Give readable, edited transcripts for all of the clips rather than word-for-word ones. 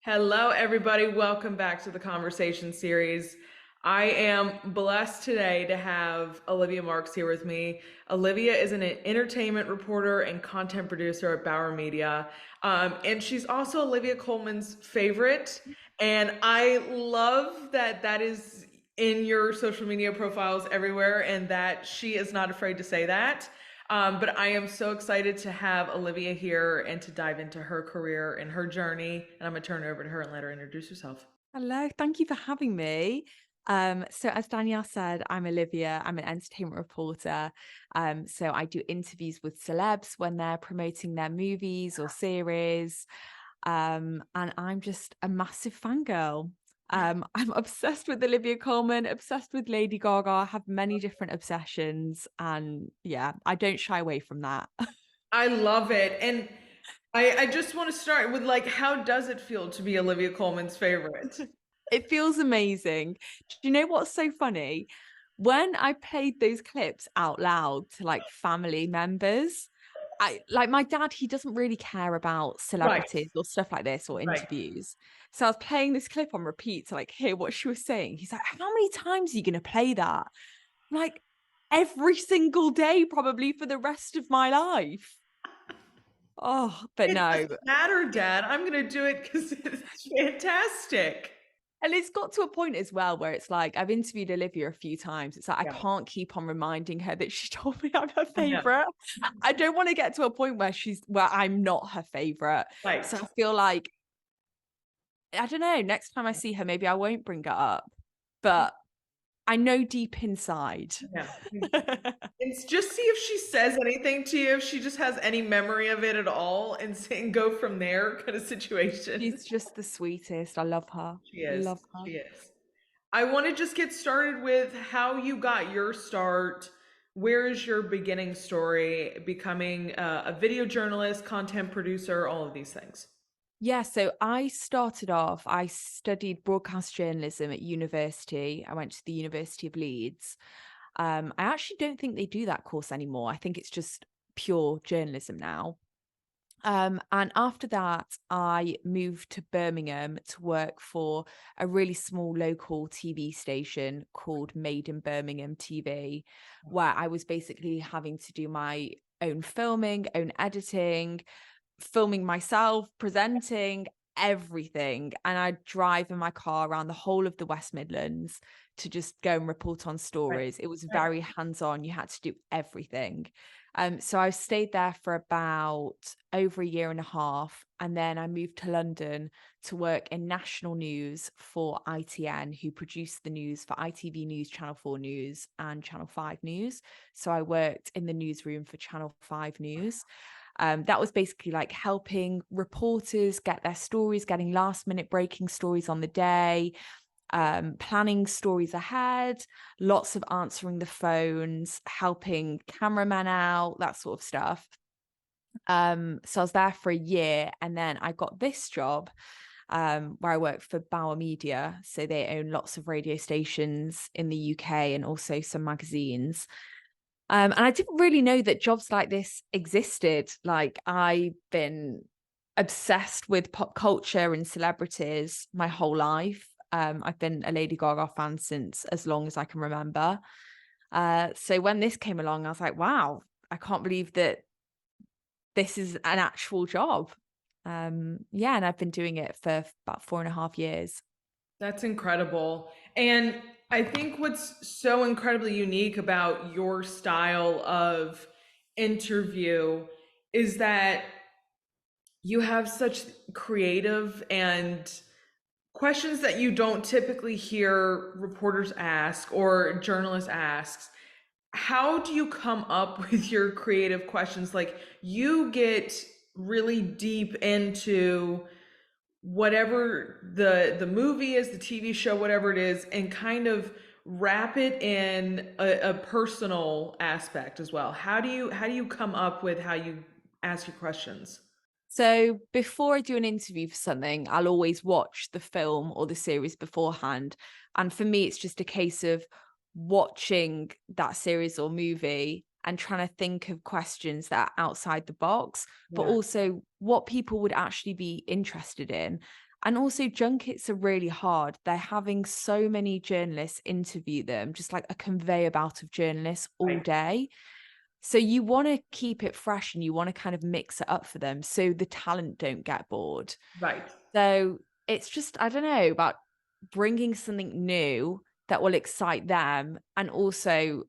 Hello, everybody. Welcome back to the conversation series. I am blessed today to have Olivia Marks here with me. Olivia is an entertainment reporter and content producer at Bauer Media. And she's also Olivia Colman's favorite. And I love that that is in your social media profiles everywhere and that she is not afraid to say that. But I am so excited to have Olivia here and to dive into her career and her journey. And I'm going to turn it over to her and let her introduce herself. Hello, thank you for having me. So as Danielle said, I'm Olivia. I'm an entertainment reporter. So I do interviews with celebs when they're promoting their movies or series. And I'm just a massive fangirl. I'm obsessed with Olivia Colman, obsessed with Lady Gaga, I have many different obsessions, and yeah, I don't shy away from that. I love it. And I just want to start with like, how does it feel to be Olivia Colman's favorite? It feels amazing. Do you know what's so funny? When I played those clips out loud to like family members, I like my dad, he doesn't really care about Right, celebrities or stuff like this or right. interviews. So I was playing this clip on repeat to like hear what she was saying. He's like, how many times are you going to play that? I'm like, every single day, probably for the rest of my life. Oh, but It no. doesn't matter, Dad. I'm going to do it because it's fantastic. And it's got to a point as well where it's like I've interviewed Olivia a few times. It's like I Yeah, can't keep on reminding her that she told me I'm her I know. favorite. I don't want to get to a point where I'm not her favorite. So Right. I feel like I don't know, next time I see her, maybe I won't bring it up. But I know deep inside. Yeah. It's just see if she says anything to you, if she just has any memory of it at all, and go from there kind of situation. She's just the sweetest. I love her. She is. Love her. She is. I want to just get started with how you got your start. Where is your beginning story, becoming a video journalist, content producer, all of these things? Yeah, so I studied broadcast journalism at university. I went to the University of Leeds. I actually don't think they do that course anymore. I think it's just pure journalism now. And after that, I moved to Birmingham to work for a really small local TV station called Made in Birmingham TV, where I was basically having to do my own filming, own editing, filming myself, presenting, everything. And I'd drive in my car around the whole of the West Midlands to just go and report on Right. stories. It was Right. very hands-on. You had to do everything. So I stayed there for about over a year and a half. And then I moved to London to work in national news for ITN, who produced the news for ITV News, Channel 4 News, and Channel 5 News. So I worked in the newsroom for Channel 5 News. That was basically like helping reporters get their stories, getting last minute breaking stories on the day, planning stories ahead, lots of answering the phones, helping cameramen out, that sort of stuff. So I was there for a year and then I got this job where I work for Bauer Media. So they own lots of radio stations in the UK and also some magazines. And I didn't really know that jobs like this existed. Like I've been obsessed with pop culture and celebrities my whole life. I've been a Lady Gaga fan since as long as I can remember. So when this came along, I was like, wow, I can't believe that this is an actual job. Yeah, and I've been doing it for about 4.5 years. That's incredible. And I think what's so incredibly unique about your style of interview is that you have such creative and questions that you don't typically hear reporters ask or journalists ask. How do you come up with your creative questions? Like you get really deep into whatever the movie is, the TV show, whatever it is, and kind of wrap it in a personal aspect as well. How do you come up with how you ask your questions? So before I do an interview for something, I'll always watch the film or the series beforehand. And for me, it's just a case of watching that series or movie and trying to think of questions that are outside the box, but Yeah. also what people would actually be interested in. And also junkets are really hard. They're having so many journalists interview them, just like a conveyor belt of journalists all Right. day. So you want to keep it fresh and you want to kind of mix it up for them so the talent don't get bored. Right. So it's just, I don't know, about bringing something new that will excite them and also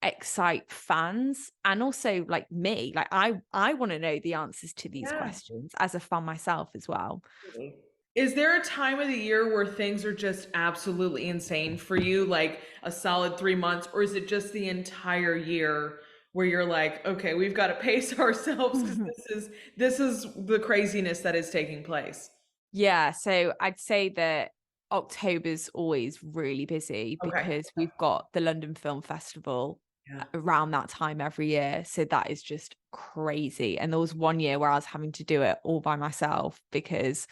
excite fans and also like me. Like I want to know the answers to these Yeah. questions as a fan myself as well. Absolutely. Is there a time of the year where things are just absolutely insane for you, like a solid 3 months, or is it just the entire year where you're like, okay, we've got to pace ourselves because this is the craziness that is taking place? Yeah, so I'd say that October's always really busy Okay. because we've got the London Film Festival Yeah. around that time every year. So that is just crazy. And there was one year where I was having to do it all by myself because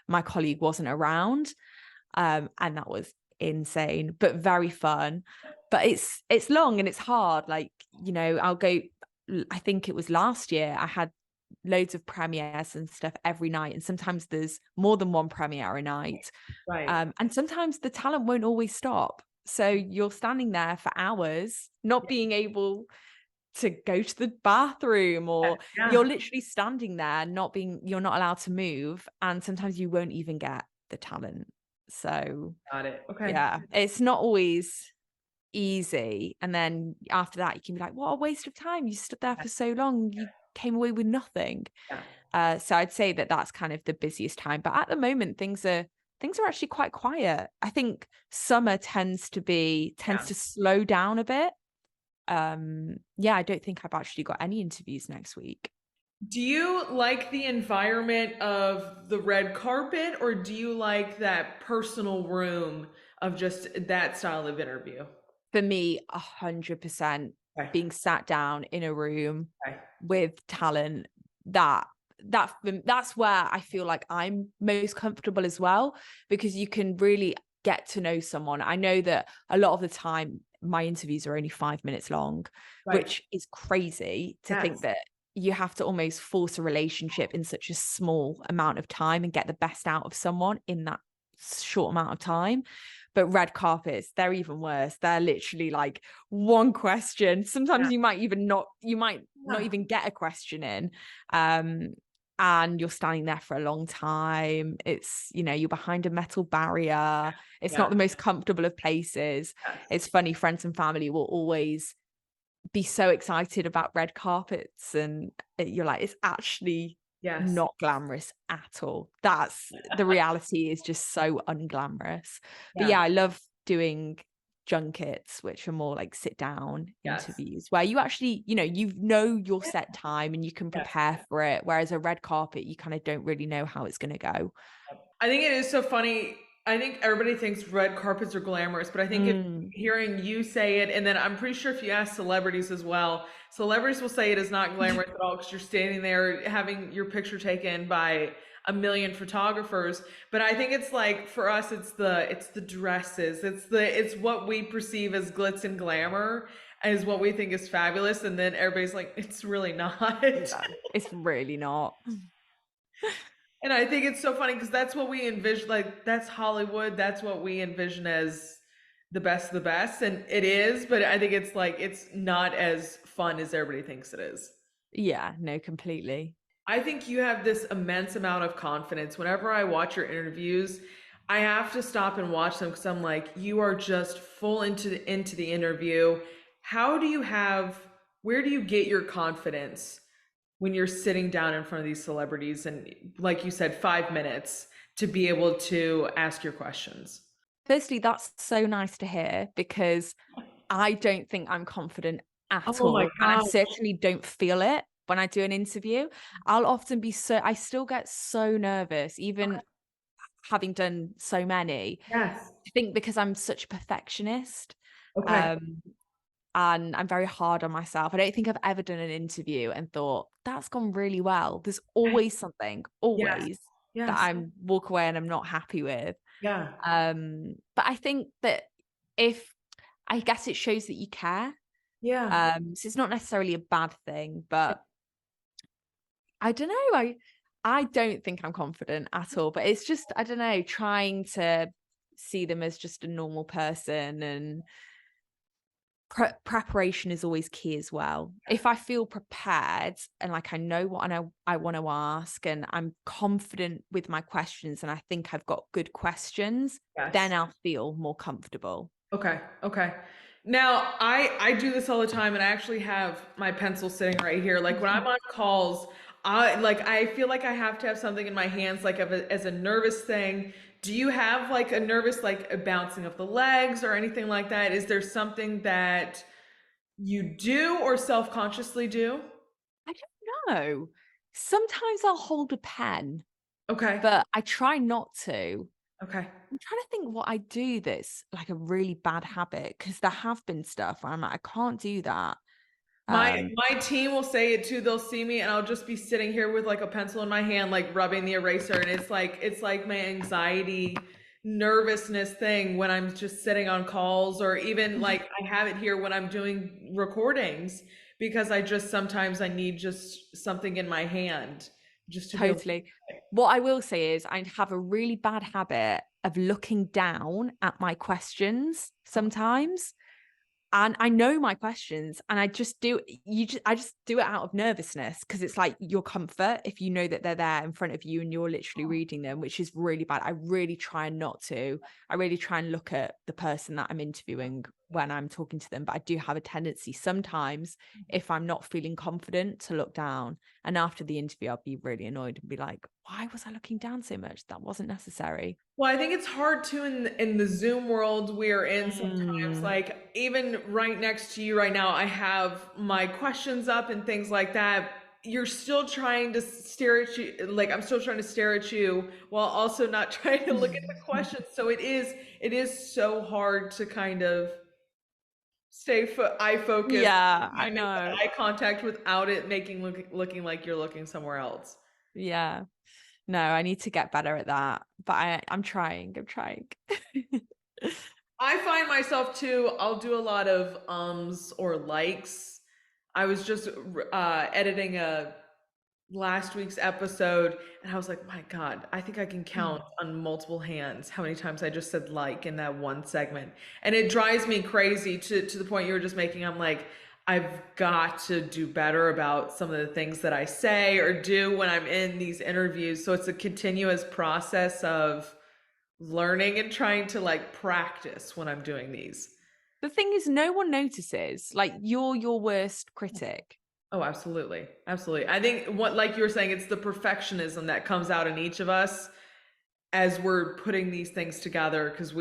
my colleague wasn't around. And that was insane, but very fun. But it's long and it's hard. Like, I'll go I think it was last year I had loads of premieres and stuff every night. And sometimes there's more than one premiere a night. Right. And sometimes the talent won't always stop. So you're standing there for hours, not being able to go to the bathroom, or Yeah. you're literally standing there, you're not allowed to move. And sometimes you won't even get the talent. So Got it. Okay. yeah, it's not always easy. And then after that, you can be like, what a waste of time. You stood there for so long. You came away with nothing. Yeah. So I'd say that that's kind of the busiest time. But at the moment, things are actually quite quiet. I think summer tends Yeah. to slow down a bit. Yeah, I don't think I've actually got any interviews next week. Do you like the environment of the red carpet, or do you like that personal room of just that style of interview? For me, 100% Okay. being sat down in a room Okay. with talent, that that's where I feel like I'm most comfortable as well, because you can really get to know someone. I know that a lot of the time my interviews are only 5 minutes long, Right. which is crazy to think Yes. that you have to almost force a relationship in such a small amount of time and get the best out of someone in that short amount of time. But red carpets, they're even worse. They're literally like one question. Yeah. Sometimes you might not Yeah. even get a question in. Um, and you're standing there for a long time. You're behind a metal barrier. It's Yeah. not the most comfortable of places. Yes. It's funny, friends and family will always be so excited about red carpets, and you're like, it's actually Yes. not glamorous at all. That's the reality, is just so unglamorous. But Yeah. yeah, I love doing junkets, which are more like sit down Yes. interviews where you actually, your set time and you can Yes. prepare for it. Whereas a red carpet, you kind of don't really know how it's going to go. I think it is so funny. I think everybody thinks red carpets are glamorous, but I think if Mm. hearing you say it, and then I'm pretty sure if you ask celebrities as well, celebrities will say it is not glamorous at all because you're standing there having your picture taken by a million photographers. But I think it's like for us, it's the dresses, it's what we perceive as glitz and glamour, is what we think is fabulous, and then everybody's like, it's really not. Yeah, it's really not. And I think it's so funny because that's what we envision, like that's Hollywood, that's what we envision as the best of the best. And it is, but I think it's like it's not as fun as everybody thinks it is. Yeah, no, completely. I think you have this immense amount of confidence. Whenever I watch your interviews, I have to stop and watch them because I'm like, you are just full into the interview. How do you have where do you get your confidence when you're sitting down in front of these celebrities and like you said 5 minutes to be able to ask your questions? Firstly, that's so nice to hear, because I don't think I'm confident at Oh my all. And I gosh. certainly don't feel it when I do an interview. I still get so nervous, even having done so many. Yes. I think because I'm such a perfectionist. Okay. Um, and I'm very hard on myself. I don't think I've ever done an interview and thought, that's gone really well. There's Okay. always something, Yes. always, that Yes. I'm walk away and I'm not happy with. Yeah. But I think that if I guess it shows that you care. Yeah. So it's not necessarily a bad thing, but I don't know. I don't think I'm confident at all, but it's just, I don't know, trying to see them as just a normal person, and preparation is always key as well. If I feel prepared and like I know what I want to ask, and I'm confident with my questions, and I think I've got good questions, then Yes. I'll feel more comfortable. Okay. Okay. Now, I do this all the time, and I actually have my pencil sitting right here. Like when I'm on calls, I feel like I have to have something in my hands, like as a nervous thing. Do you have like a nervous, like a bouncing of the legs or anything like that? Is there something that you do or self-consciously do? I don't know. Sometimes I'll hold a pen, Okay. but I try not to. Okay. I'm trying to think what I do that's like a really bad habit, because there have been stuff where I'm like, I can't do that. My Um, my team will say it too. They'll see me and I'll just be sitting here with like a pencil in my hand, like rubbing the eraser, and it's like my anxiety, nervousness thing when I'm just sitting on calls, or even like I have it here when I'm doing recordings, because I just sometimes I need just something in my hand just to be able to. Totally. What I will say is I have a really bad habit of looking down at my questions sometimes. And I know my questions, and I just do I just do it out of nervousness, because it's like your comfort if you know that they're there in front of you and you're literally reading them, which is really bad. I really try not to. I really try and look at the person that I'm interviewing when I'm talking to them, but I do have a tendency sometimes, if I'm not feeling confident, to look down. And after the interview, I'll be really annoyed and be like, "Why was I looking down so much? That wasn't necessary." Well, I think it's hard too in the Zoom world we're in sometimes. Mm. Like even right next to you right now, I have my questions up and things like that. You're still trying to stare at you, like I'm still trying to stare at you while also not trying to look at the questions. So it is so hard to kind of eye focus, Yeah, I make know. that eye contact without it looking like you're looking somewhere else. Yeah. No, I need to get better at that, but I'm trying, I'm trying. I find myself too, I'll do a lot of ums or likes. I was just editing a last week's episode, and I was like, my God, I think I can count on multiple hands how many times I just said like in that one segment. And it drives me crazy to the point you were just making. I'm like, I've got to do better about some of the things that I say or do when I'm in these interviews. So it's a continuous process of learning and trying to like practice when I'm doing these. The thing is, no one notices. Like, you're your worst critic. Oh, absolutely. Absolutely. I think what, like you were saying, it's the perfectionism that comes out in each of us as we're putting these things together, because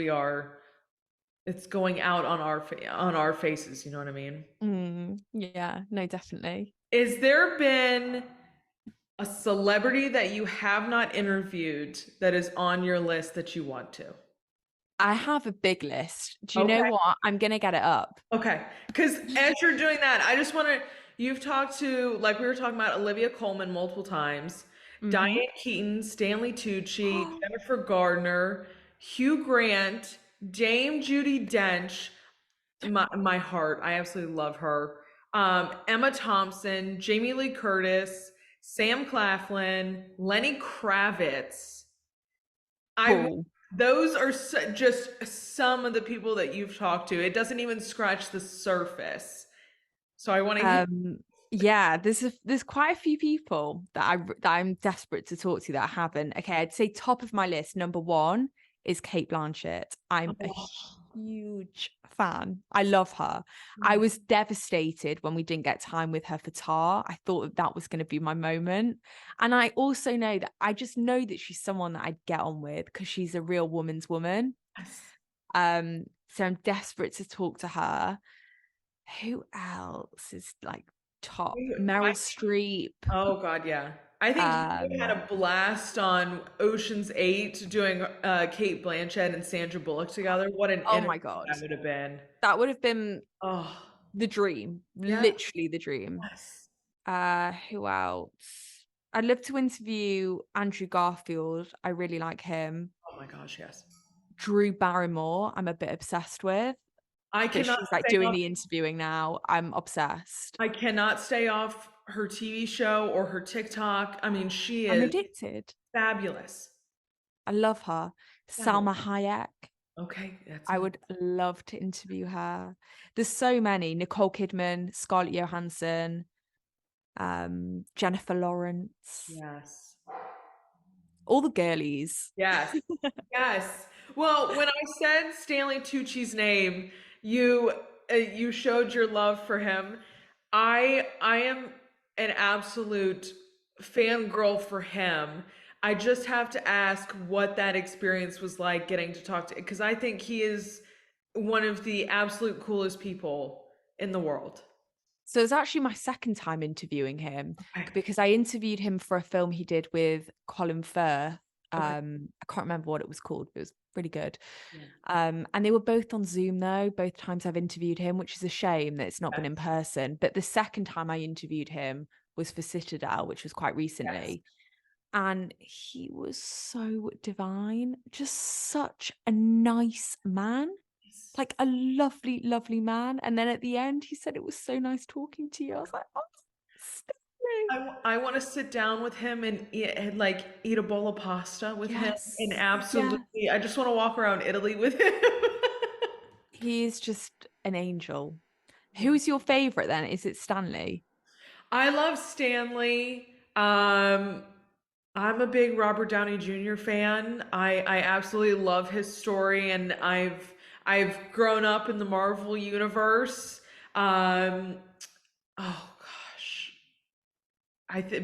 it's going out on on our faces, you know what I mean? Yeah, no, definitely. Is there been a celebrity that you have not interviewed that is on your list that you want to? I have a big list. Do you know Okay. what? I'm gonna get it up. Okay. Because as you're doing that, I just want to, you've talked to, like we were talking about, Olivia Colman multiple times, Mm-hmm. Diane Keaton, Stanley Tucci, Jennifer Gardner, Hugh Grant, Dame Judy Dench, my heart. I absolutely love her. Emma Thompson, Jamie Lee Curtis, Sam Claflin, Lenny Kravitz. I Cool. Those are just some of the people that you've talked to. It doesn't even scratch the surface. So I want to hear. Um, yeah, there's quite a few people that I'm desperate to talk to that I haven't. Okay, I'd say top of my list, number one is Kate Blanchett. I'm a huge fan. I love her. I was devastated when we didn't get time with her for Tar. I thought that was going to be my moment. And I also know that I just know that she's someone that I'd get on with, because she's a real woman's woman. Yes. So I'm desperate to talk to her. Who else is like top? I, Meryl Streep. oh God, yeah. I think you had Um, a blast on Ocean's 8 doing Kate Blanchett and Sandra Bullock together. What an oh interview my God. that would have been. That would have been Oh, the dream, yeah. literally the dream. Yes. Who else? I'd love to interview Andrew Garfield. I really like him. Oh my gosh, yes. Drew Barrymore, I'm a bit obsessed with, I but cannot she's like stay doing off the interviewing now. I'm obsessed. I cannot stay off her TV show or her TikTok. I mean, she I'm is addicted. fabulous. I love her. Fabulous. Salma Hayek. Okay, that's I nice. would love to interview her. There's so many. Nicole Kidman, Scarlett Johansson, Jennifer Lawrence, Yes. all the girlies. Yes. Yes. Well, when I said Stanley Tucci's name, you you showed your love for him. I am an absolute fangirl for him. I just have to ask what that experience was like getting to talk to, because I think he is one of the absolute coolest people in the world. So it's actually my second time interviewing him Okay. because I interviewed him for a film he did with Colin Firth. Okay. I can't remember what it was called, but it was really good. Yeah. And they were both on Zoom though, both times I've interviewed him, which is a shame that it's not been in Yes. person. But the second time I interviewed him was for Citadel, which was quite Yes. recently. And he was so divine, just such a nice man, Yes. like a lovely, lovely man. And then at the end, he said, "It was so nice talking to you." I was like, "Oh, Stanley." I want to sit down with him and eat a bowl of pasta with him and Yes, yes. absolutely I just want to walk around Italy with him. He is just an angel. Yeah. Who's your favorite then? Is it Stanley? I love Stanley. I'm a big Robert Downey Jr. fan. I absolutely love his story, and I've grown up in the Marvel universe. Um, oh gosh,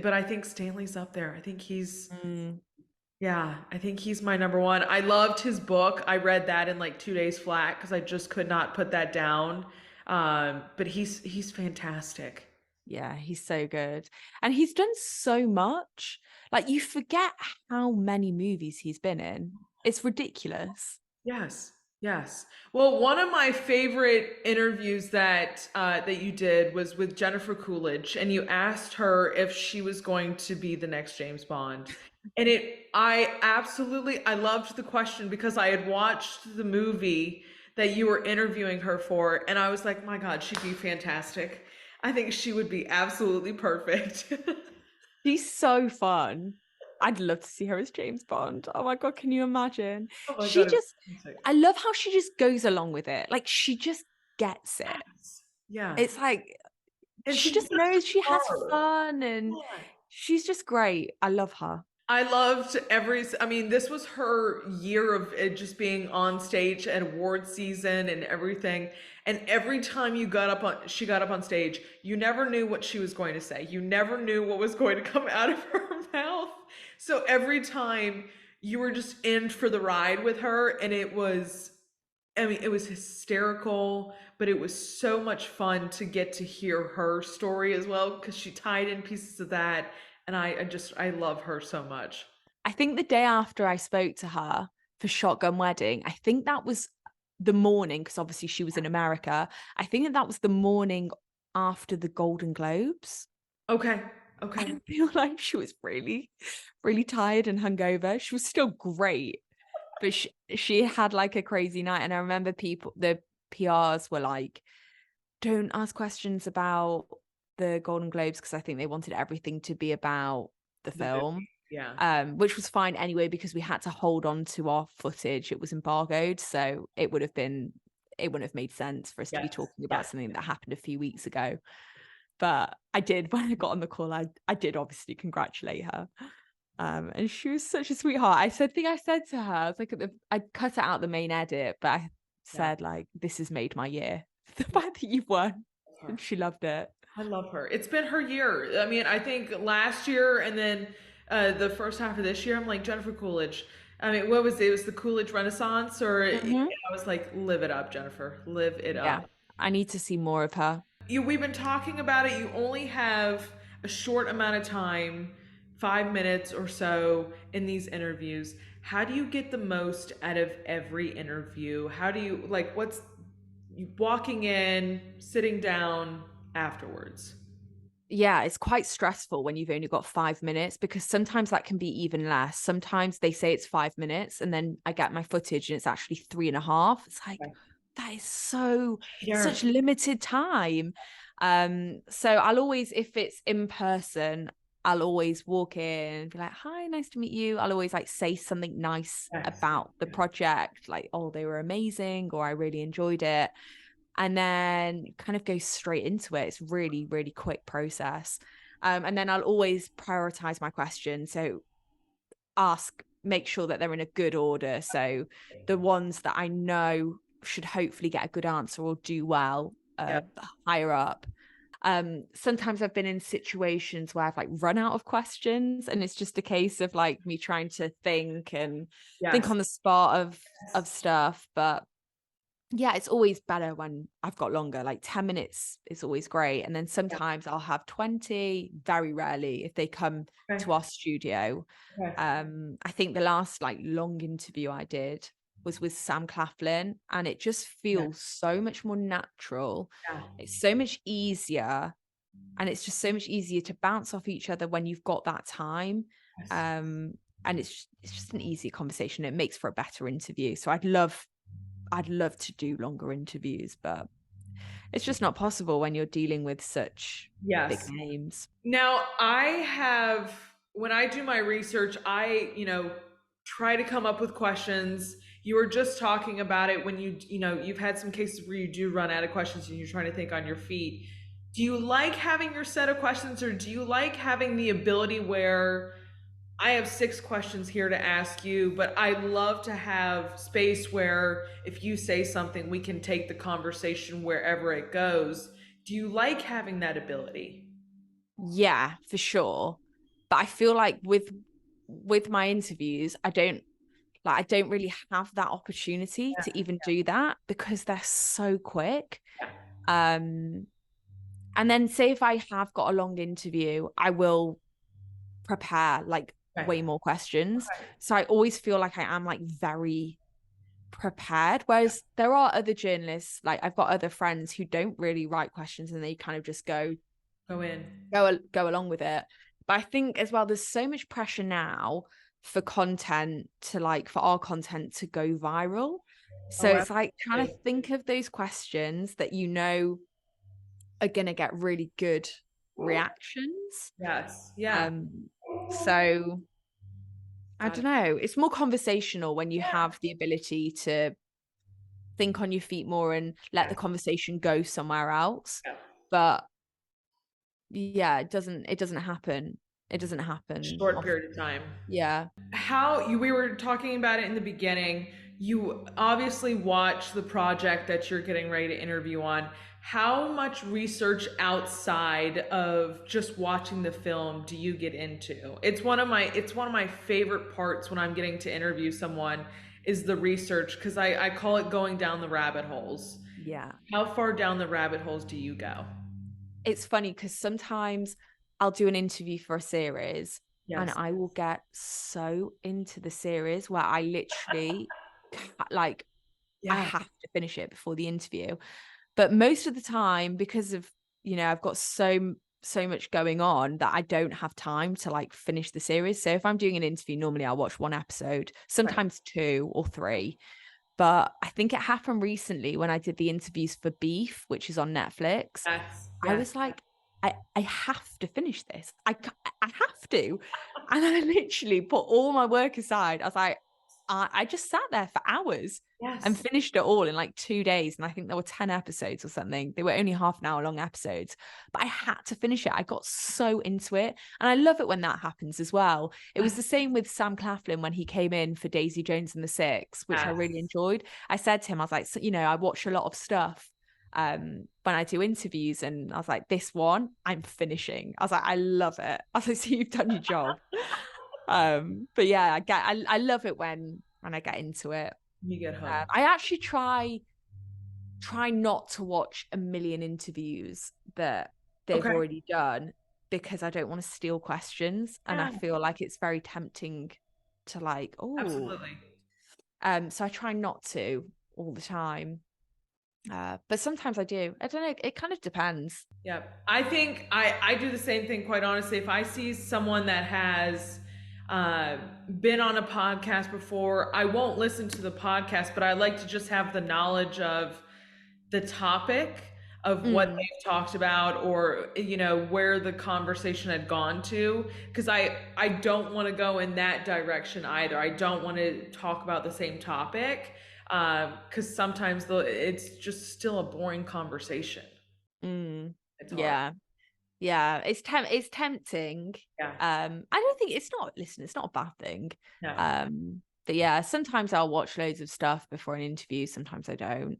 but I think Stanley's up there. I think he's Mm, Yeah, I think he's my number one. I loved his book. I read that in like 2 days flat because I just could not put that down. But he's fantastic. yeah, he's so good. And he's done so much. Like you forget how many movies he's been in. It's ridiculous. Yes, yes. Well, one of my favorite interviews that you did was with Jennifer Coolidge, and you asked her if she was going to be the next James Bond. And I loved the question because I had watched the movie that you were interviewing her for, and I was like, my God, she'd be fantastic. I think she would be absolutely perfect. She's so fun. I'd love to see her as James Bond. Oh my God, can you imagine? Oh my She God, it'd just, be fantastic. I love how she just goes along with it. Like she just gets it. Yes. Yeah. It's like And she she just does knows she has her. fun and Yeah. she's just great. I love her. I loved I mean, this was her year of it just being on stage at award season and everything. And every time she got up on stage, you never knew what she was going to say. You never knew what was going to come out of her mouth. So every time you were just in for the ride with her, and I mean, it was hysterical, but it was so much fun to get to hear her story as well because she tied in pieces of that, and I love her so much. I think the day after I spoke to her for Shotgun Wedding, I think that was the morning, because obviously she was in America. I think that was the morning after the Golden Globes. Okay, okay. I feel like she was really, really tired and hungover. She was still great, but she had like a crazy night. And I remember the PRs were like, "Don't ask questions about the Golden Globes," because I think they wanted everything to be about the The movie, film. yeah. Which was fine anyway because we had to hold on to our footage. It was embargoed, so it wouldn't have made sense for us to be Yes, talking about yes. something that happened a few weeks ago. But I did when I got on the call. I did obviously congratulate her. And she was such a sweetheart. I said to her, I was like, I cut it out the main edit, but I Yeah, said like, "This has made my year. The yeah. fact that you've won," Love her. and she loved it. I love her. It's been her year. I mean, I think last year and then the first half of this year, I'm like Jennifer Coolidge. I mean, what was it? It was the Coolidge Renaissance, or Mhm. I was like, live it up, Jennifer, live it Yeah, up. I need to see more of her. We've been talking about it. You only have a short amount of time, 5 minutes or so in these interviews. How do you get the most out of every interview? How do you what's you walking in, sitting down afterwards? Yeah, it's quite stressful when you've only got 5 minutes because sometimes that can be even less. Sometimes they say it's 5 minutes and then I get my footage and it's actually 3.5. It's like, Okay. that is so, Peter. such limited time. So I'll always, if it's in person, I'll always walk in and be like, hi, nice to meet you. I'll always like say something nice Yes. about the project, like, oh, they were amazing, or I really enjoyed it. And then kind of go straight into it. It's really, really quick process. And then I'll always prioritize my questions. So make sure that they're in a good order. So the ones that I know should hopefully get a good answer or do well, Yeah. higher up. Sometimes I've been in situations where I've like run out of questions, and it's just a case of like me trying to think Yes. on the spot of stuff. But yeah, it's always better when I've got longer. Like 10 minutes is always great. And then Yeah. sometimes I'll have 20, very rarely if they come Okay. to our studio. Okay. I think the last like long interview I did was with Sam Claflin, and it just Yeah. feels so much more natural. Yeah. It's so much easier, and it's just so much easier to bounce off each other when you've got that time. Yes. Um, and it's just an easier conversation. It makes for a better interview. So I'd love to do longer interviews, but it's just not possible when you're dealing with such big Yes. names. Now, when I do my research, try to come up with questions. You were just talking about it when you've had some cases where you do run out of questions and you're trying to think on your feet. Do you like having your set of questions, or do you like having the ability where I have 6 questions here to ask you, but I love to have space where if you say something, we can take the conversation wherever it goes. Do you like having that ability? Yeah, for sure. But I feel like with my interviews, I don't really have that opportunity Yeah, to even do that because they're so quick. yeah. Um, and then say if I have got a long interview, I will prepare like Okay. way more questions. Okay. So I always feel like I am like very prepared. Whereas there are other journalists, like I've got other friends who don't really write questions and they kind of just Go in. go along with it. But I think as well, there's so much pressure now for for our content to go viral. So Oh, it's like trying to absolutely. think of those questions that you know are gonna get really good reactions. Yes. Yeah. Um, so I Got don't it. know. It's more conversational when you have the ability to think on your feet more and let the conversation go somewhere else. Yeah. But yeah, it doesn't happen. It doesn't happen Short often. period of time. Yeah. We were talking about it in the beginning. You obviously watch the project that you're getting ready to interview on. How much research outside of just watching the film do you get into? It's one of my favorite parts when I'm getting to interview someone is the research, because I call it going down the rabbit holes. Yeah. How far down the rabbit holes do you go? It's funny because sometimes I'll do an interview for a series and Yes. I will get so into the series where I literally like I Yeah. have to finish it before the interview. But most of the time, because of, I've got so much going on that I don't have time to like finish the series. So if I'm doing an interview, normally I'll watch one episode, Right. sometimes two or three. But I think it happened recently when I did the interviews for Beef, which is on Netflix. Yes. I Yes. was like, I have to finish this. I have to. And I literally put all my work aside. I was like, I just sat there for hours and Yes. finished it all in like 2 days. And I think there were 10 episodes or something. They were only half an hour long episodes, but I had to finish it. I got so into it. And I love it when that happens as well. It was the same with Sam Claflin when he came in for Daisy Jones and the Six, which I really Yes. enjoyed. I said to him, I was like, so, I watch a lot of stuff when I do interviews, and I was like, this one I'm finishing. I was like, I love it. I was like, so you've done your job. But yeah, I love it when I get into it. You get hooked. I actually try not to watch a million interviews that they've Okay. already done because I don't want to steal questions, and I Yeah, feel like it's very tempting to like, oh, absolutely. so I try not to all the time. But sometimes I do. I don't know. It kind of depends. Yeah. I think I do the same thing, quite honestly. If I see someone that has uh, been on a podcast before, I won't listen to the podcast, but I like to just have the knowledge of the topic. of what Mm, they've talked about, or where the conversation had gone to, because I don't want to go in that direction either. I don't want to talk about the same topic, because sometimes it's just still a boring conversation. mm. It's hard. Yeah. Yeah, it's tempting. Yeah. I don't think it's not, listen, it's not a bad thing. No. But yeah, sometimes I'll watch loads of stuff before an interview, sometimes I don't.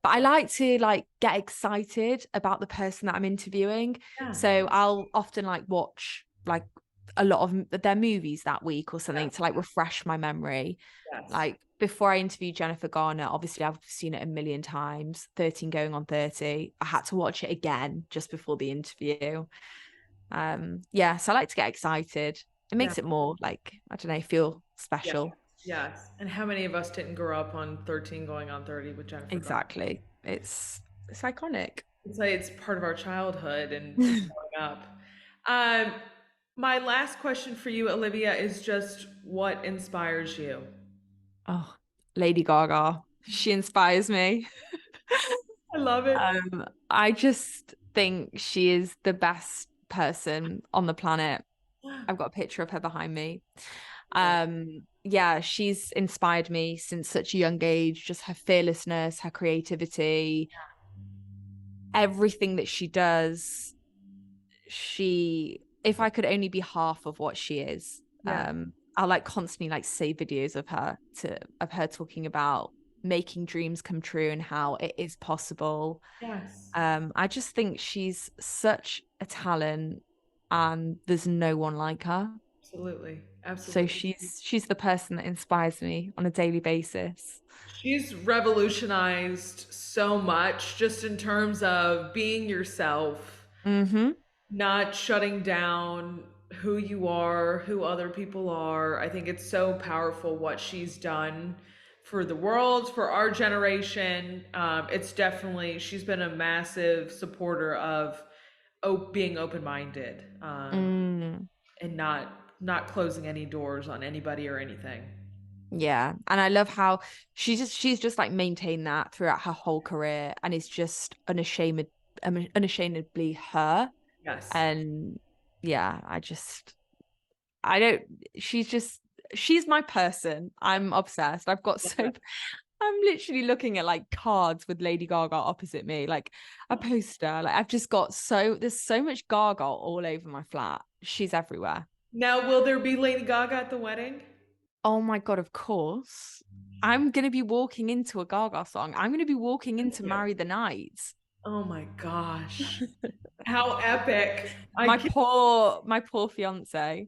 But I Yeah. like to like get excited about the person that I'm interviewing. Yeah. So I'll often like watch like a lot of their movies that week or something to like refresh my memory. Yes. Like before I interviewed Jennifer Garner, obviously I've seen it a million times, 13 going on 30. I had to watch it again just before the interview. Yeah, so I like to get excited. It Yeah. makes it more like, I don't know, feel Yeah. special. Yes. And how many of us didn't grow up on 13 going on 30 with Jennifer Garner? Exactly. It's iconic. It's like it's part of our childhood and growing up. Um, my last question for you, Olivia, is just what inspires you? Oh, Lady Gaga. She inspires me. I love it. I just think she is the best person on the planet. I've got a picture of her behind me. Love it. Yeah, she's inspired me since such a young age, just her fearlessness, her creativity, everything that she does. If I could only be half of what she is, Yeah. I'll like constantly like see videos of her talking about making dreams come true and how it is possible. Yes. I just think she's such a talent and there's no one like her. Absolutely. So Absolutely. she's the person that inspires me on a daily basis. She's revolutionized so much just in terms of being yourself, Mm-hmm. not shutting down who you are, who other people are. I think it's so powerful what she's done for the world, for our generation. It's definitely, she's been a massive supporter of being open minded, Mm, and not closing any doors on anybody or anything. yeah. And I love how she's just like maintained that throughout her whole career and is just unashamedly her. Yes, And yeah, I don't she's just she's my person. I'm obsessed. I'm literally looking at like cards with Lady Gaga opposite me, like a poster. Like I've just got there's so much Gaga all over my flat. She's everywhere. now will there be Lady Gaga at the wedding? Oh my God, of course. I'm gonna be walking into a Gaga song. I'm gonna be walking Thank into you. Marry the Night. Oh my gosh, how epic. I My can't. poor fiance.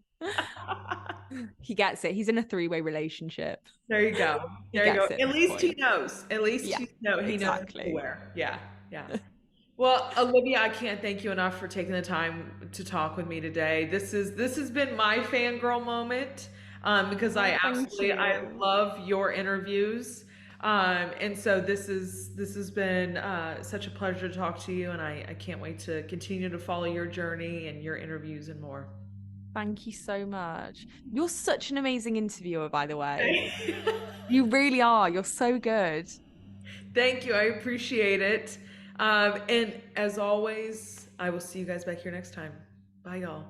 He gets it. He's in a three-way relationship. There you go. He There you go. gets it at At this least he point. knows. At least Yeah, he knows what to exactly. wear. Yeah, yeah. Well, Olivia, I can't thank you enough for taking the time to talk with me today. This has been my fangirl moment, because Oh, thank I you. love your interviews, and so this has been such a pleasure to talk to you, and I can't wait to continue to follow your journey and your interviews and more. Thank you so much. You're such an amazing interviewer, by the way. Okay. You really are. You're so good. Thank you. I appreciate it. And as always, I will see you guys back here next time. Bye, y'all.